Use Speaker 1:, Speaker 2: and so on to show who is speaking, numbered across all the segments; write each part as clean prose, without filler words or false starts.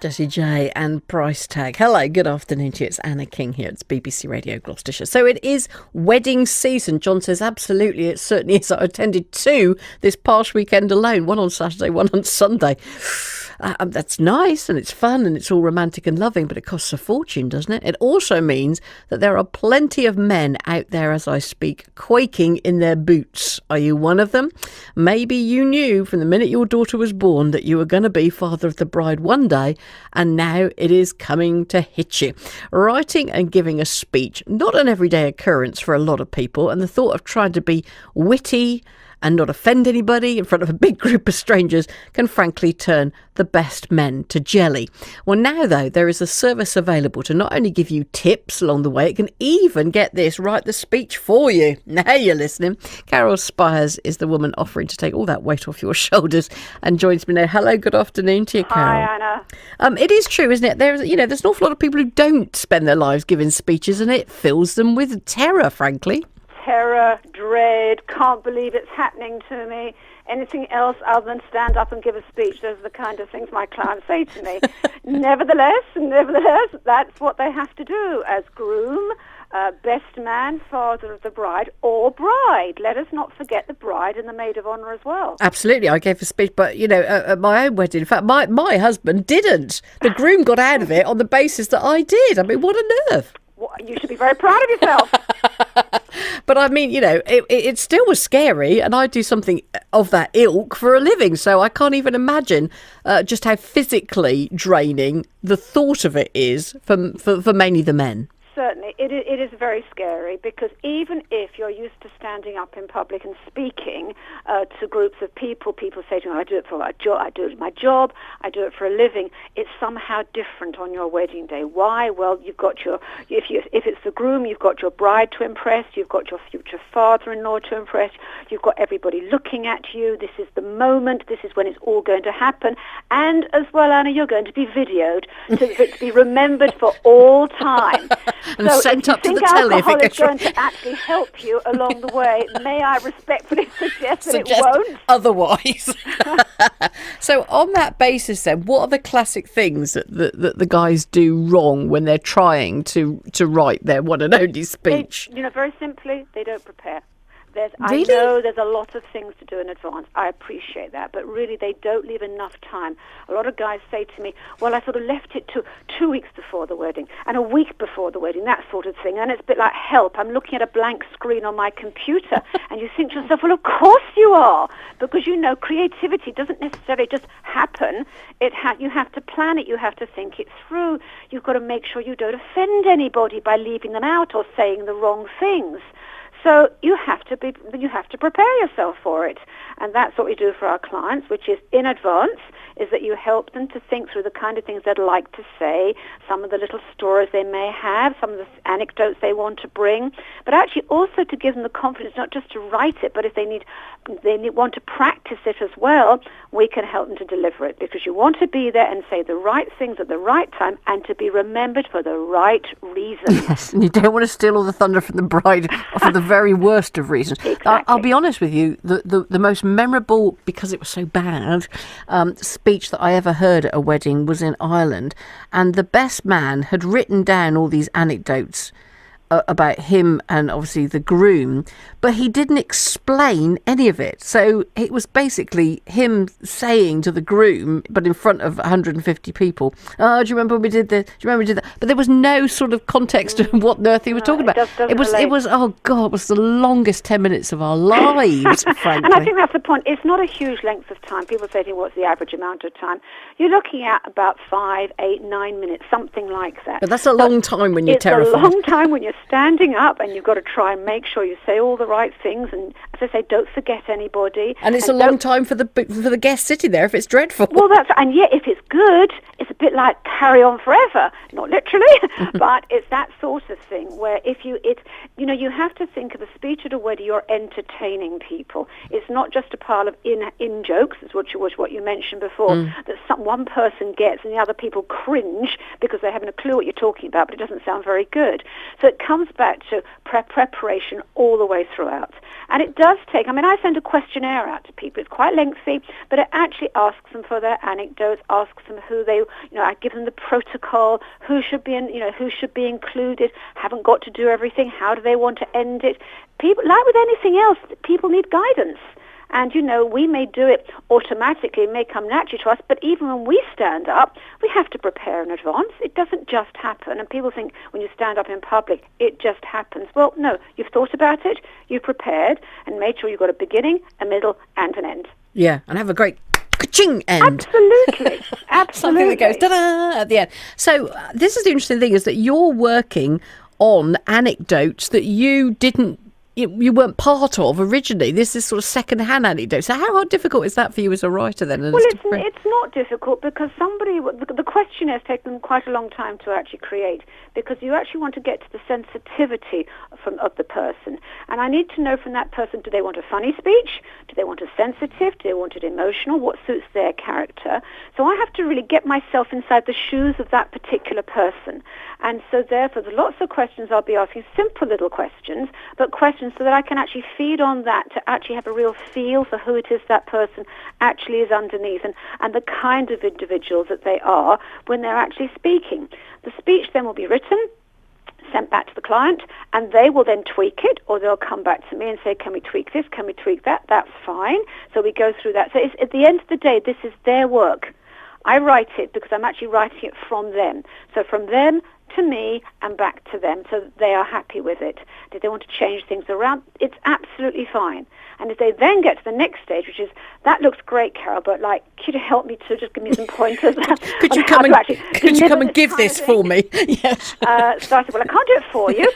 Speaker 1: Jessie J and Price Tag. Hello, good afternoon to you. It's Anna King here. It's BBC Radio Gloucestershire. So it is wedding season. John says absolutely, it certainly is. I attended two this past weekend alone, one on Saturday, one on Sunday. That's nice and it's fun and it's all romantic and loving, but it costs a fortune, doesn't it? It also means that there are plenty of men out there as I speak quaking in their boots. Are you one of them? Maybe you knew from the minute your daughter was born that you were going to be father of the bride one day, and now it is coming to hit you. Writing and giving a speech, not an everyday occurrence for a lot of people, and the thought of trying to be witty and not offend anybody in front of a big group of strangers can frankly turn the best men to jelly. Well, now though, there is a service available to not only give you tips along the way, it can even, get this, write the speech for you. Now you're listening. Carole Spiers is the woman offering to take all that weight off your shoulders and joins me now. Hello, good afternoon to you, Carole.
Speaker 2: Hi, Anna.
Speaker 1: It is true, isn't it? There's an awful lot of people who don't spend their lives giving speeches, and it fills them with terror, frankly.
Speaker 2: Terror, dread, can't believe it's happening to me. Anything else other than stand up and give a speech, those are the kind of things my clients say to me. Nevertheless, that's what they have to do as groom, best man, father of the bride, or bride. Let us not forget the bride and the maid of honour as well.
Speaker 1: Absolutely, I gave a speech, but, at my own wedding, in fact, my husband didn't. The groom got out of it on the basis that I did. I mean, what a nerve.
Speaker 2: Well, you should be very proud of yourself.
Speaker 1: But I mean, it still was scary, and I do something of that ilk for a living, so I can't even imagine just how physically draining the thought of it is for mainly the men.
Speaker 2: Certainly, it is very scary, because even if you're used to standing up in public and speaking to groups of people say to me, I do it for my job, I do it for a living, it's somehow different on your wedding day. Why? Well, you've got if it's the groom, you've got your bride to impress, you've got your future father-in-law to impress, you've got everybody looking at you, this is the moment, this is when it's all going to happen, and as well, Anna, you're going to be videoed to be remembered for all time.
Speaker 1: And so sent up to the telly if it gets
Speaker 2: going to actually help you along the way, may I respectfully suggest that it won't?
Speaker 1: Otherwise. So on that basis then, what are the classic things that the guys do wrong when they're trying to write their one and only speech?
Speaker 2: Very simply, they don't prepare.
Speaker 1: Really?
Speaker 2: I know there's a lot of things to do in advance. I appreciate that. But really, they don't leave enough time. A lot of guys say to me, well, I sort of left it to 2 weeks before the wedding and a week before the wedding, that sort of thing. And it's a bit like, help, I'm looking at a blank screen on my computer. And you think to yourself, well, of course you are. Because, creativity doesn't necessarily just happen. You have to plan it. You have to think it through. You've got to make sure you don't offend anybody by leaving them out or saying the wrong things. So you have to prepare yourself for it. And that's what we do for our clients, which is in advance, is that you help them to think through the kind of things they'd like to say, some of the little stories they may have, some of the anecdotes they want to bring, but actually also to give them the confidence not just to write it, but if they want to practice it as well, we can help them to deliver it, because you want to be there and say the right things at the right time and to be remembered for the right reasons.
Speaker 1: Yes, and you don't want to steal all the thunder from the bride for the very worst of reasons.
Speaker 2: Exactly.
Speaker 1: I'll be honest with you, the most memorable, because it was so bad, speech that I ever heard at a wedding was in Ireland, and the best man had written down all these anecdotes about him and obviously the groom, but he didn't explain any of it. So it was basically him saying to the groom, but in front of 150 people, do you remember when we did this? Do you remember we did that? But there was no sort of context to what on earth he was talking about. It was oh God, it was the longest 10 minutes of our lives, frankly.
Speaker 2: And I think that's the point. It's not a huge length of time. People say to me, what's the average amount of time? You're looking at about 5, 8, 9 minutes, something like that.
Speaker 1: But that's a long time when you're terrified.
Speaker 2: It's a long time when you're standing up, and you've got to try and make sure you say all the right things, and as I say, don't forget anybody.
Speaker 1: And it's a long time for the guest sitting there if it's dreadful.
Speaker 2: Well, and yet if it's good, it's a bit like Carry On Forever, not literally, but it's that sort of thing where you have to think of a speech at a wedding. You're entertaining people. It's not just a pile of in jokes, as what you mentioned before, that one person gets and the other people cringe because they haven't a clue what you're talking about, but it doesn't sound very good. So it comes back to preparation all the way throughout. And it does take, I send a questionnaire out to people. It's quite lengthy, but it actually asks them for their anecdotes, asks them who they, I give them the protocol, who should be who should be included, haven't got to do everything, how do they want to end it. People, like with anything else, people need guidance. And, we may do it automatically, it may come naturally to us, but even when we stand up, we have to prepare in advance. It doesn't just happen. And people think when you stand up in public, it just happens. Well, no, you've thought about it, you've prepared, and made sure you've got a beginning, a middle, and an end.
Speaker 1: Yeah, and have a great ka-ching end.
Speaker 2: Absolutely. Absolutely.
Speaker 1: Something that goes da-da at the end. So this is the interesting thing, is that you're working on anecdotes that you weren't part of originally. This is sort of second-hand anecdotes. So how difficult is that for you as a writer then?
Speaker 2: Well, it's not difficult because the questionnaire has taken quite a long time to actually create, because you actually want to get to the sensitivity of the person. And I need to know from that person, do they want a funny speech? Do they want a sensitive? Do they want it emotional? What suits their character? So I have to really get myself inside the shoes of that particular person. And so therefore, there's lots of questions I'll be asking, simple little questions, but questions so that I can actually feed on that to actually have a real feel for who it is that person actually is underneath and the kind of individuals that they are when they're actually speaking. The speech then will be written, sent back to the client, and they will then tweak it, or they'll come back to me and say, can we tweak this, can we tweak that? That's fine. So we go through that. So at the end of the day, this is their work. I write it because I'm actually writing it from them. So from them to me and back to them, so they are happy with it. If they want to change things around, it's absolutely fine. And if they then get to the next stage, which is, that looks great, Carole, but could you help me to just give me some pointers?
Speaker 1: Could you come and give this for me? Yes.
Speaker 2: So I said, well, I can't do it for you.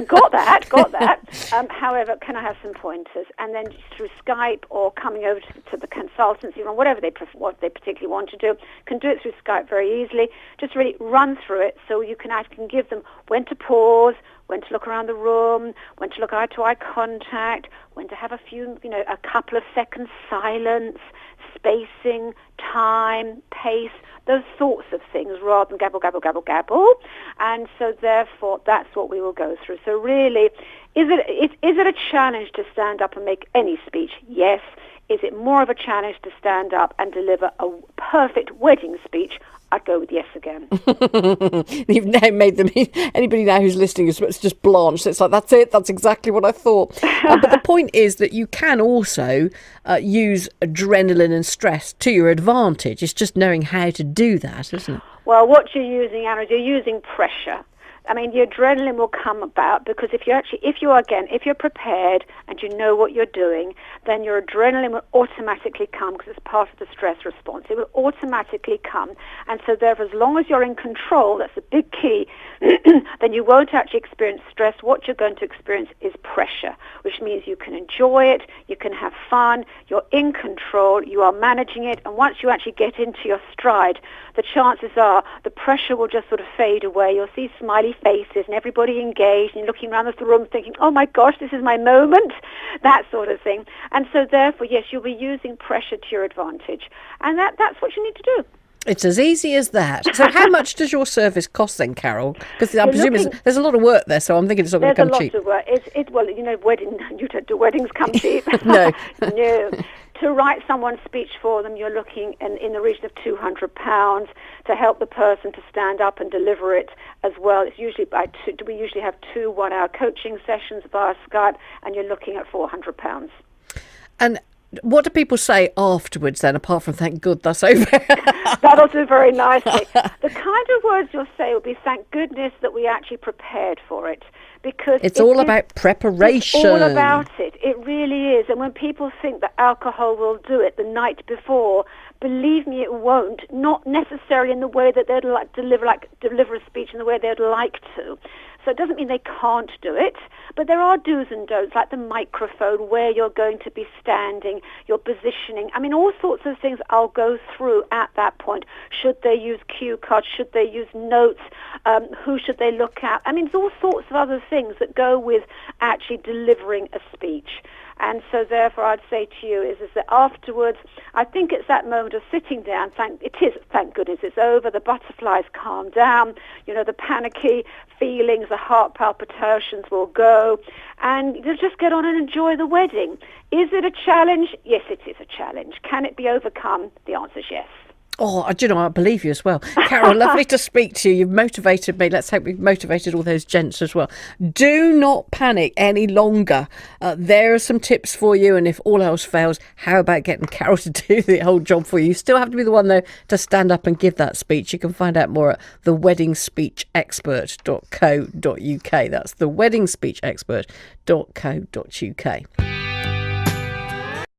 Speaker 2: Got that. However, can I have some pointers? And then through Skype or coming over to the consultancy room, whatever what they particularly want to do, can do it through Skype very easily. Just really run through it so you can give them when to pause, when to look around the room, when to look eye-to-eye contact, when to have a couple of seconds silence, spacing, time, pace, those sorts of things, rather than gabble, gabble, gabble, gabble. And so therefore, that's what we will go through. So really, is it a challenge to stand up and make any speech? Yes. Is it more of a challenge to stand up and deliver a perfect wedding speech? I'd go with yes again.
Speaker 1: You've now made them. Anybody now who's listening is just blanched. It's like, that's it. That's exactly what I thought. But the point is that you can also use adrenaline and stress to your advantage. It's just knowing how to do that, isn't it?
Speaker 2: Well, what you're using, Anna, you're using pressure. I mean, the adrenaline will come about because if you're prepared and you know what you're doing, then your adrenaline will automatically come because it's part of the stress response. It will automatically come. And so therefore, as long as you're in control, that's a big key, then you won't actually experience stress. What you're going to experience is pressure, which means you can enjoy it, you can have fun, you're in control, you are managing it, and once you actually get into your stride, the chances are the pressure will just sort of fade away. You'll see smiley faces and everybody engaged and you're looking around the room thinking, oh my gosh, this is my moment, that sort of thing. And so therefore, yes, you'll be using pressure to your advantage. And that's what you need to do.
Speaker 1: It's as easy as that. So how much does your service cost then, Carole? Because I presume there's a lot of work there, so I'm thinking it's not going to come cheap.
Speaker 2: There's a lot of work. You don't do weddings come cheap.
Speaker 1: No.
Speaker 2: No. To write someone's speech for them, you're looking in the region of £200 to help the person to stand up and deliver it as well. It's usually we usually have 2 1-hour coaching sessions via Skype, and you're looking at £400.
Speaker 1: And what do people say afterwards then, apart from thank God that's over?
Speaker 2: That'll do very nicely. The kind of words you'll say will be thank goodness that we actually prepared for it. Because
Speaker 1: it's all about preparation.
Speaker 2: It's all about it. It really is. And when people think that alcohol will do it the night before, believe me, it won't. Not necessarily in the way that they'd deliver a speech in the way they'd like to. So it doesn't mean they can't do it, but there are do's and don'ts, like the microphone, where you're going to be standing, your positioning. I mean, all sorts of things I'll go through at that point. Should they use cue cards? Should they use notes? Who should they look at? I mean, there's all sorts of other things that go with actually delivering a speech. And so therefore I'd say to you is that afterwards, I think it's that moment of sitting down, thank goodness it's over, the butterflies calm down, the panicky feelings, the heart palpitations will go, and you just get on and enjoy the wedding. Is it a challenge? Yes, it is a challenge. Can it be overcome? The answer is yes.
Speaker 1: Oh, do you know, I believe you as well. Carole, lovely to speak to you. You've motivated me. Let's hope we've motivated all those gents as well. Do not panic any longer. There are some tips for you. And if all else fails, how about getting Carole to do the whole job for you? You still have to be the one, though, to stand up and give that speech. You can find out more at theweddingspeechexpert.co.uk. That's theweddingspeechexpert.co.uk.